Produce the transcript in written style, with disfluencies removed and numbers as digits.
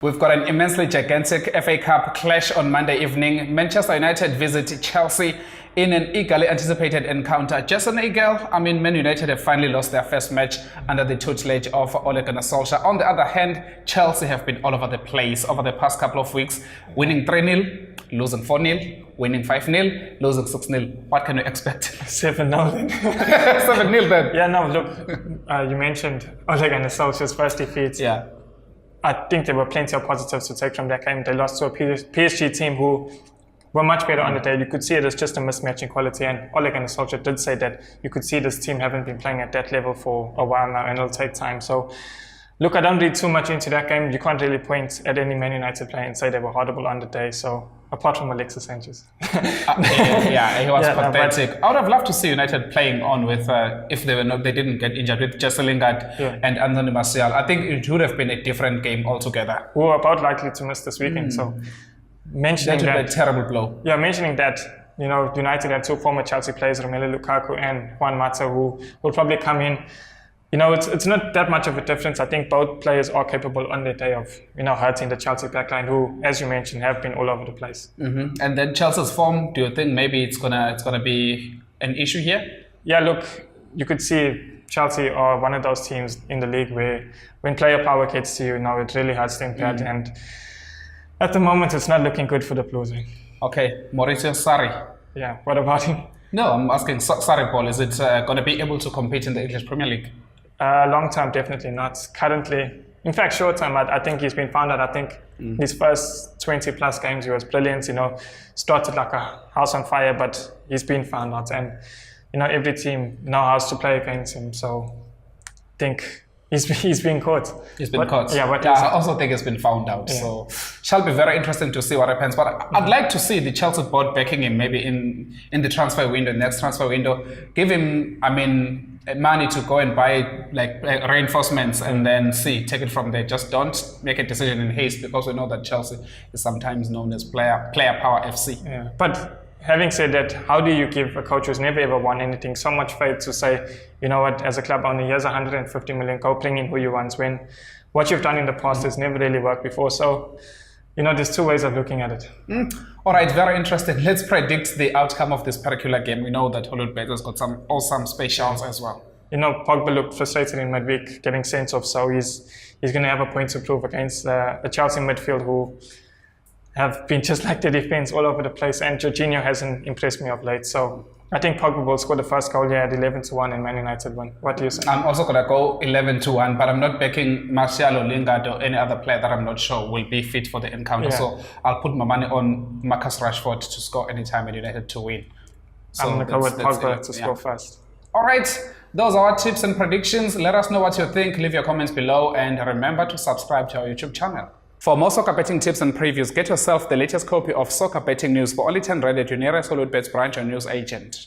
We've got an immensely gigantic FA Cup clash on Monday evening. Manchester United visit Chelsea in an eagerly anticipated encounter. Just on Nagel, Man United have finally lost their first match under the tutelage of Ole Gunnar Solskjaer. On the other hand, Chelsea have been all over the place over the past couple of weeks, winning 3-0, losing 4-0, winning 5-0, losing 6-0. What can we expect? 7-0 then. 7-0 then? Yeah, no, look, you mentioned Ole Gunnar Solskjaer's first defeat. Yeah. I think there were plenty of positives to take from that game. They lost to a PSG team who were much better on the day. You could see it as just a mismatch in quality, and Ole Gunnar Solskjaer did say that you could see this team haven't been playing at that level for a while now, and it'll take time. So, look, I don't read too much into that game. You can't really point at any Man United player and say they were horrible on the day. So, apart from Alexis Sanchez. Yeah, he was pathetic. I would have loved to see United playing on with, if they didn't get injured, with Jesse Lingard and Anthony Martial. I think it would have been a different game altogether. We were about likely to miss this weekend. So, mentioning that would be a terrible blow. Yeah, mentioning that, United had two former Chelsea players, Romelu Lukaku and Juan Mata, who will probably come in. It's not that much of a difference. I think both players are capable on their day of, hurting the Chelsea backline, who, as you mentioned, have been all over the place. Mm-hmm. And then Chelsea's form, do you think maybe it's gonna be an issue here? Yeah, look, you could see Chelsea are one of those teams in the league where when player power gets to you, it really hurts the impact. And at the moment, it's not looking good for the Blues. Okay, Maurizio Sarri. Yeah, what about him? No, I'm asking Sarri, Paul, is it going to be able to compete in the English Premier League? Long term, definitely not. Currently, in fact, short term, I think he's been found out. I think his first 20 plus games, he was brilliant, started like a house on fire, but he's been found out. And, every team knows how to play against him. So I think he's been caught. He's been caught. Yeah, I also think he's been found out. Yeah. So shall be very interesting to see what happens. But I'd like to see the Chelsea board backing him maybe in the transfer window, next transfer window. Give him, money to go and buy reinforcements and then take it from there. Just don't make a decision in haste, because we know that Chelsea is sometimes known as player power FC. Yeah. But having said that, how do you give a coach who's never ever won anything so much faith to say, as a club owner, here's 150 million, go bring in who you want, when what you've done in the past has never really worked before. So, there's two ways of looking at it. All right, very interesting. Let's predict the outcome of this particular game. We know that Hollywood has got some awesome specials as well. Pogba looked frustrated in midweek, getting sent off, so he's going to have a point to prove against the Chelsea midfield, who have been just like the defense all over the place, and Jorginho hasn't impressed me of late. So I think Pogba will score the first goal here at 11-1 and Man United win. What do you say? I'm also going to go 11-1, but I'm not backing Martial or Lingard or any other player that I'm not sure will be fit for the encounter. Yeah. So I'll put my money on Marcus Rashford to score anytime and United to win. So I'm going to go with Pogba to score first. All right, those are our tips and predictions. Let us know what you think. Leave your comments below, and remember to subscribe to our YouTube channel. For more soccer betting tips and previews, get yourself the latest copy of Soccer Betting News for only 10 Rand at your nearest Hollywood Bets branch or news agent.